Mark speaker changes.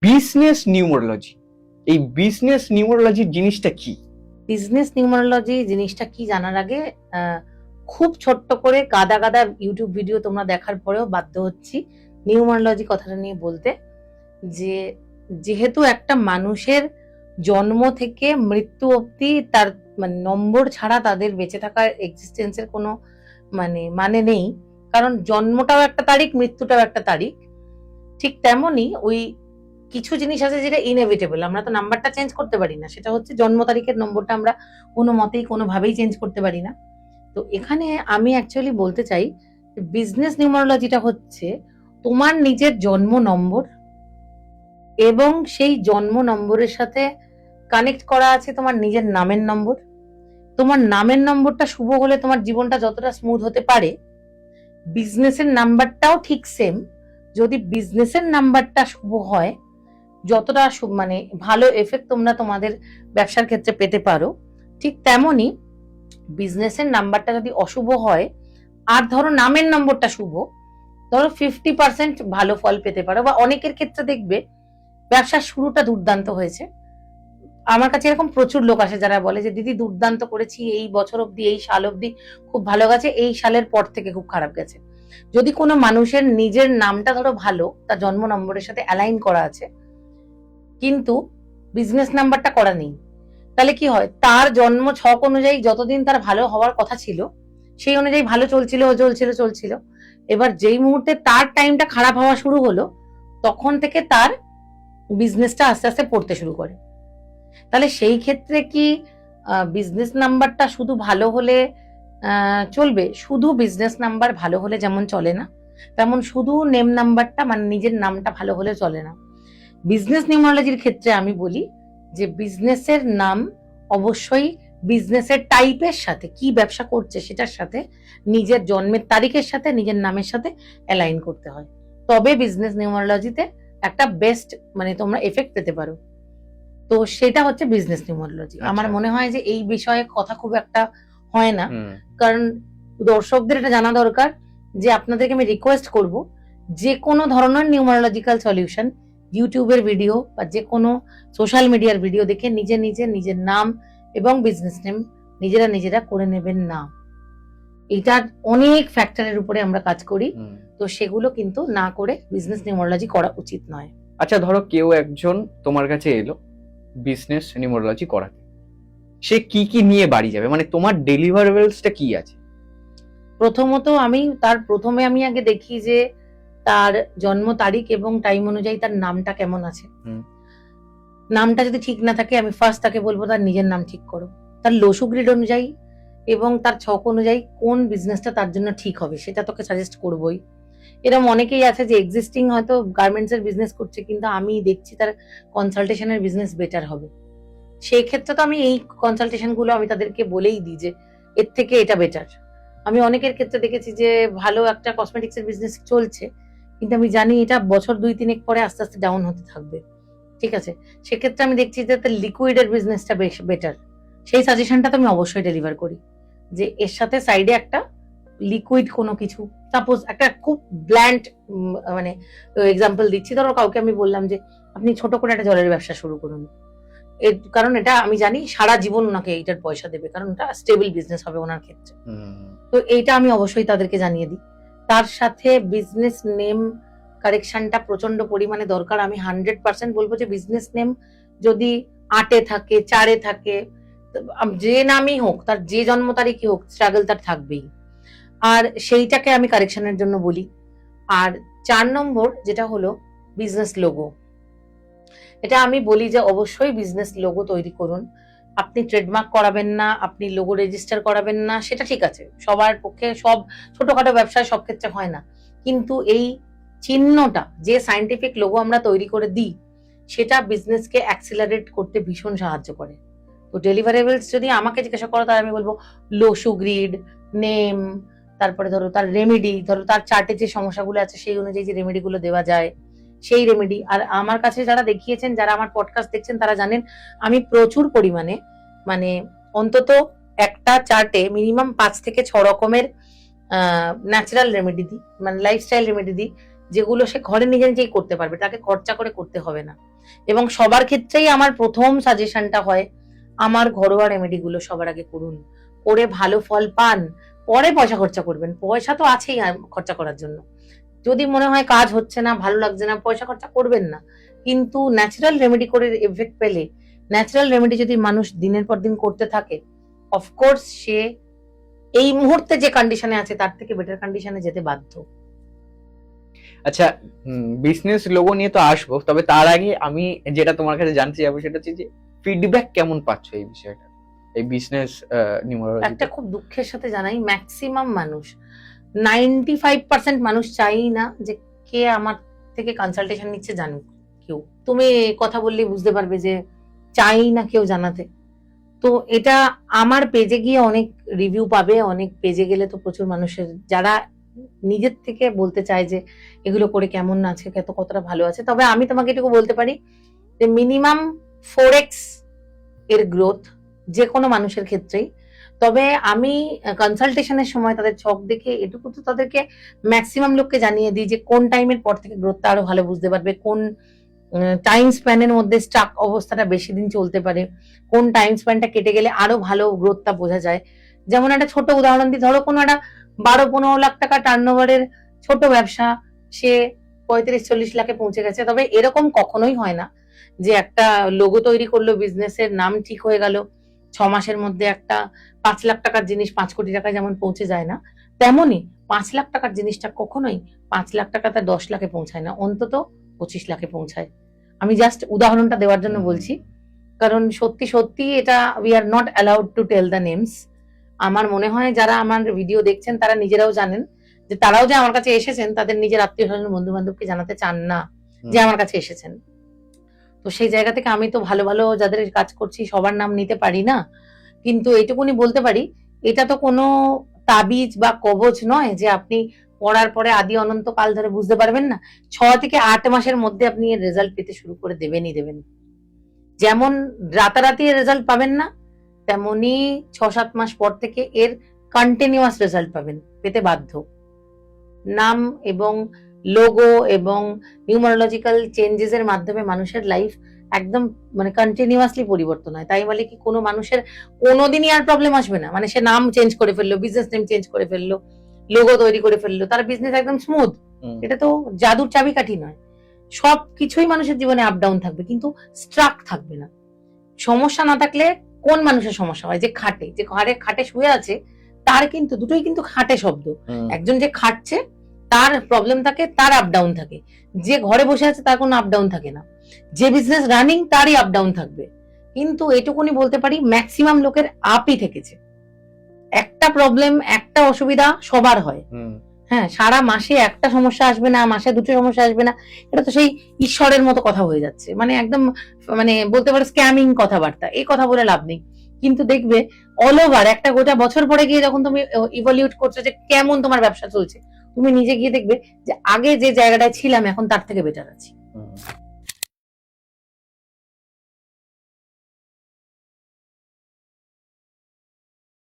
Speaker 1: Business numerology, এই business numerology জিনিসটা কি?
Speaker 2: বিজনেস নিউমারোলজি জিনিসটা কি জানার আগে খুব ছোট্ট করে গাদা গাদা ইউটিউব ভিডিও তোমরা দেখার পরেও বাধ্য হচ্ছি নিউমারোলজি কথাটা নিয়ে বলতে, যে যেহেতু একটা মানুষের জন্ম থেকে মৃত্যু অবধি তার মানে নম্বর ছাড়া তাদের বেঁচে থাকার এক্সিস্টেন্সের কোনো মানে নেই, কারণ জন্মটাও একটা তারিখ, মৃত্যুটাও একটা তারিখ। ঠিক তেমনই ওই কিছু জিনিস আছে যেটা ইনএভিটেবল, আমরা তো নাম্বারটা চেঞ্জ করতে পারি না, সেটা হচ্ছে জন্ম তারিখের নম্বরটা আমরা কোনো মতেই কোনোভাবেই চেঞ্জ করতে পারি না। তো এখানে আমি অ্যাকচুয়ালি বলতে চাই বিজনেস নিউমারোলজিটা হচ্ছে তোমার নিজের জন্ম নম্বর এবং সেই জন্ম নম্বরের সাথে কানেক্ট করা আছে তোমার নিজের নামের নম্বর। তোমার নামের নম্বরটা শুভ হলে তোমার জীবনটা যতটা স্মুথ হতে পারে, বিজনেসের নাম্বারটাও ঠিক সেম। যদি বিজনেসের নাম্বারটা শুভ হয়, যতটা ভালো এফেক্ট তোমরা তোমাদের ব্যবসার ক্ষেত্রে পেতে পারো, ঠিক তেমনি বিজনেসের নাম্বারটা যদি অশুভ হয় আর ধরো নামের নম্বরটা শুভ, ধরো 50% ভালো ফল পেতে পারো। বা অনেকের ক্ষেত্রে দেখবে ব্যবসার শুরুটা দুর্দান্ত হয়েছে, আমার কাছে এরকম প্রচুর লোক আসে যারা বলে যে দিদি দুর্দান্ত করেছি, এই বছর অব্দি, এই সাল অব্দি খুব ভালো গেছে, এই সালের পর থেকে খুব খারাপ গেছে। যদি কোনো মানুষের নিজের নামটা ধরো ভালো, তার জন্ম নম্বরের সাথে অ্যালাইন করা আছে, কিন্তু বিজনেস নাম্বারটা করা নেই, তাহলে কি হয়, তার জন্ম ছক অনুযায়ী যতদিন তার ভালো হওয়ার কথা ছিল সেই অনুযায়ী ভালো চলছিল। এবার যেই মুহূর্তে তার টাইমটা খারাপ হওয়া শুরু হলো, তখন থেকে তার বিজনেসটা আস্তে আস্তে পড়তে শুরু করে। তাহলে সেই ক্ষেত্রে কি বিজনেস নাম্বারটা শুধু ভালো হলে চলবে? শুধু বিজনেস নাম্বার ভালো হলে যেমন চলে না, তেমন শুধু নেম নাম্বারটা নিজের নামটা ভালো হলে চলে না। বিজনেস নিউমারোলজির ক্ষেত্রে আমি বলি যে বিজনেসের নাম অবশ্যই বিজনেসের টাইপের সাথে, কি ব্যবসা করছে সেটার সাথে, নিজের জন্মের তারিখের সাথে, নিজের নামের সাথে অ্যালাইন করতে হয়, তবে বিজনেস নিউমারোলজিতে একটা বেস্ট তোমরা এফেক্ট পেতে পারো। তো সেটা হচ্ছে বিজনেস নিউমারোলজি। আমার মনে হয় যে এই বিষয়ে কথা খুব একটা হয় না, কারণ দর্শকদের এটা জানা দরকার যে আপনাদেরকে আমি রিকোয়েস্ট করব, যে কোনো ধরনের নিউমারোলজিক্যাল সলিউশন ইউটিউবের ভিডিও বা যে কোনো সোশ্যাল মিডিয়ার ভিডিও দেখে নিজের নাম এবং বিজনেস নেম নিজেরা করে নেবেন না। এটার অনেক ফ্যাক্টরের উপরে আমরা কাজ করি, তো সেগুলো কিন্তু না করে বিজনেস নিউমারোলজি করা উচিত নয়।
Speaker 1: আচ্ছা, ধরো কেউ একজন তোমার কাছে এলো বিজনেস নিউমারোলজি করাতে, সে কি কি নিয়ে বাড়ি যাবে, তোমার ডেলিভারেবলসটা কি আছে?
Speaker 2: প্রথমত প্রথমে আমি আগে দেখি যে তার জন্ম তারিখ এবং টাইম অনুযায়ী তার নামটা কেমন আছে। নামটা যদি ঠিক না থাকে, আমি ফার্স্ট তাকে বলবো তার নিজের নাম ঠিক করো, তার লোসু গ্রিড অনুযায়ী এবং তার ছক অনুযায়ী কোন বিজনেসটা তার জন্য ঠিক হবে সেটা তোকে সাজেস্ট করবোই। এরকম অনেকেই আছে যে এক্সিস্টিং হয়তো গার্মেন্টস এর বিজনেস করছে, কিন্তু আমি দেখছি তার কনসালটেশনের বিজনেস বেটার হবে, সেই ক্ষেত্রে তো আমি এই কনসালটেশন গুলো আমি তাদেরকে বলেই দিই যে এর থেকে এটা বেটার। আমি অনেকের ক্ষেত্রে দেখেছি যে ভালো একটা কসমেটিক্স এর বিজনেস চলছে, কিন্তু আমি জানি এটা বছর 2-3 পরে আস্তে আস্তে ডাউন হতে থাকবে, ঠিক আছে, সেক্ষেত্রে আমি দেখছি যে তার লিকুইড এর বিজনেসটা বেশ বেটার, সেই সাজেশনটা তো আমি অবশ্যই ডেলিভার করি যে এর সাথে সাইডে একটা লিকুইড কোনো কিছু, সাপোজ একটা খুব ব্ল্যান্ড এক্সাম্পল দিচ্ছি, ধরো কাউকে আমি বললাম যে আপনি ছোট করে একটা জলের ব্যবসা শুরু করুন, কারণ এটা আমি জানি সারা জীবন ওনাকে এইটার পয়সা দেবে, কারণ এটা স্টেবল বিজনেস হবে ওনার ক্ষেত্রে। তো এইটা আমি অবশ্যই তাদেরকে জানিয়ে দিই। তার সাথে বিজনেস নেম কারেকশনটা প্রচন্ড পরিমাণে দরকার। আমি 100% বলবো যে বিজনেস নেম যদি 8-এ থাকে, 4-এ থাকে, যে নামই হোক, তার যে জন্ম তারিখই হোক, স্ট্রাগল তার থাকবেই, আর সেইটাকে আমি কারেকশনের জন্য বলি। আর 4 নম্বর যেটা হলো বিজনেস লোগো, এটা আমি বলি যে অবশ্যই বিজনেস লোগো তৈরি করুন। আপনি ট্রেডমার্ক করাবেন না, আপনি লোগো রেজিস্টার করাবেন না, সেটা ঠিক আছে, সবার পক্ষে, সব ছোটখাটো ব্যবসায় সব ক্ষেত্রে হয় না, কিন্তু এই চিহ্নটা, যে সায়েন্টিফিক লোগো আমরা তৈরি করে দিই, সেটা বিজনেসকে অ্যাক্সিলারেট করতে ভীষণ সাহায্য করে। তো ডেলিভারেবলস যদি আমাকে জিজ্ঞাসা করো, তাহলে আমি বলবো লোসু গ্রিড, নেম, তারপরে ধরো তার রেমেডি, ধরো তার চার্টে যে সমস্যাগুলো আছে সেই অনুযায়ী যে রেমেডিগুলো দেওয়া যায় সেই রেমেডি। আর আমার কাছে যারা দেখিয়েছেন, যারা আমার পডকাস্ট দেখছেন, তারা জানেন আমি প্রচুর পরিমাণে অন্তত একটা চার্টে মিনিমাম 5 থেকে 6 রকমের ন্যাচারাল রেমেডি দিই, লাইফস্টাইল রেমেডি দিই, যেগুলো সে ঘরে নিজে নিজেই করতে পারবে, তাকে খরচা করে করতে হবে না। এবং সবার ক্ষেত্রেই আমার প্রথম সাজেশনটা হয়, আমার ঘরোয়া রেমেডি গুলো সবার আগে করুন, করে ভালো ফল পান, পরে পয়সা খরচা করবেন। পয়সা তো আছেই খরচা করার জন্য। যদি মনে হয় কাজ হচ্ছে না, ভালো লাগছে না, পয়সা খরচা করবেন না। কিন্তু ন্যাচারাল রেমেডি করে এফেক্ট পেলে, ন্যাচারাল রেমেডি যদি মানুষ দিনের পর দিন করতে থাকে, অফকোর্স সে এই মুহূর্তে যে কন্ডিশনে আছে তার থেকে বেটার কন্ডিশনে যেতে বাধ্য।
Speaker 1: আচ্ছা, বিজনেস লোগো নিয়ে তো আসবো, তবে তার আগে আমি যেটা তোমার কাছে জানতে যাবো সেটা হচ্ছে যে ফিডব্যাক কেমন পাচ্ছ এই বিষয়টা, এই বিজনেস নিউমারোলজি?
Speaker 2: একটা খুব দুঃখের সাথে জানাই, ম্যাক্সিমাম মানুষ, 95% মানুষ চাই না যে কে আমার থেকে কনসালটেশন নিচ্ছে জানুক কেউ। তুমি কথা বললেই বুঝতে পারবে যে চাই না কেউ জানাতে। তো এটা আমার পেজে গিয়ে অনেক রিভিউ পাবে, অনেক পেজে গেলে তো প্রচুর মানুষের যারা নিজের থেকে বলতে চায় যে এগুলো করে কেমন আছে, কতটা ভালো আছে। তবে আমি তোমাকে এটুকু বলতে পারি যে মিনিমাম 4x এর গ্রোথ যে কোনো মানুষের ক্ষেত্রেই। তবে আমি কনসালটেশনের সময় তাদের ছক দেখে এটুকু তো তাদেরকে ম্যাক্সিমাম লোককে জানিয়ে দিই যে কোন টাইমের পর থেকে গ্রোথটা আরো ভালো বুঝতে পারবে, কোন টাইম স্প্যানের মধ্যে স্টাক অবস্থাটা বেশি দিন চলতে পারে, কোন টাইম স্প্যানটা কেটে গেলে আরো ভালো গ্রোথটা বোঝা যায়। যেমন একটা ছোট উদাহরণ দিই, ধরো কোনো একটা 12-15 লাখ টাকা টার্নওভারের ছোট ব্যবসা, সে 35-40 লাখে পৌঁছে গেছে। তবে এরকম কখনোই হয় না যে একটা লোগো তৈরি করলো, বিজনেসের নাম ঠিক হয়ে গেল, 6 মাসের মধ্যে একটা 5 লাখ টাকার জিনিস 5 কোটি টাকায় যেমন পৌঁছে যায় না, তেমনই 5 লাখ টাকার জিনিসটা কখনোই 5 লাখ টাকাতে 10 লাখে পৌঁছায় না, অন্তত 25 লাখে পৌঁছায়। আমি জাস্ট উদাহরণটা দেওয়ার জন্য বলছি, কারণ সত্যি সত্যি এটা we are not allowed to tell the names. আমার মনে হয় যারা আমার ভিডিও দেখছেন তারা নিজেরাও জানেন যে তারাও যে আমার কাছে এসেছেন তাদের নিজের আত্মীয় স্বজন বন্ধু বান্ধবকে জানাতে চান না যে আমার কাছে এসেছেন। তো সেই জায়গা থেকে আমি তো ভালো ভালো যাদের কাজ করছি সবার নাম নিতে পারি না, কিন্তু এইটুকুনি বলতে পারি এটা তো কোনো তাবিজ বা কবজ নয় যে আপনি পড়ার পরে আদি অনন্ত কাল ধরে বুঝতে পারবেন না। 6 থেকে 8 মাসের মধ্যে আপনি এর রেজাল্ট পেতে শুরু করে দেবেনই দেবেন। যেমন রাতারাতি এর রেজাল্ট পাবেন না, তেমনি 6-7 মাস পর থেকে এর কন্টিনিউয়াস রেজাল্ট পাবেন, পেতে বাধ্য। নাম এবং লোগো এবং নিউমারোলজিক্যাল চেঞ্জেস এর মাধ্যমে মানুষের লাইফ একদম মানে কন্টিনিউয়াসলি পরিবর্তন হয়। তাই বলে কি কোনো মানুষের কোনোদিনই আর প্রবলেম আসবে না? মানে সে নাম চেঞ্জ করে ফেললো, বিজনেস নেম চেঞ্জ করে ফেললো, লোগো তৈরি করে ফেললো, তার বিজনেস একদম স্মুথ। এটা তো জাদুর চাবিকাঠি নয়। সব কিছুই মানুষের জীবনে আপ ডাউন থাকবে, কিন্তু স্ট্রাক থাকবে না। সমস্যা না থাকলে কোন মানুষের সমস্যা হয়? যে খাটে, যে খাটে শুয়ে আছে তার কিন্তু দুটোই কিন্তু খাটে শব্দ। একজন যে খাটছে তার প্রবলেম থাকে, তার আপ ডাউন থাকে। যে ঘরে বসে আছে তার কোনো আপ ডাউন থাকে না। যে বিজনেস রানিং তারই আপ ডাউন থাকবে। কিন্তু এটুকুনি বলতে পারি ম্যাক্সিমাম লোকের আপই থেকেছে। একটা প্রবলেম, একটা অসুবিধা সবার হয়। হ্যাঁ, সারা মাসে একটা সমস্যা আসবে না, মাসে দুটো সমস্যা আসবে না, এটা তো সেই ঈশ্বরের মতো কথা হয়ে যাচ্ছে। মানে একদম মানে বলতে পারো স্ক্যামিং কথাবার্তা। এই কথা বলে লাভ নেই। কিন্তু দেখবে অল ওভার একটা গোটা বছর পরে গিয়ে যখন তুমি ইভ্যালুয়েট করছো যে কেমন তোমার ব্যবসা চলছে, তুমি নিজে গিয়ে দেখবে যে আগে যে জায়গাটায় ছিলাম এখন তার থেকে বেটার আছি।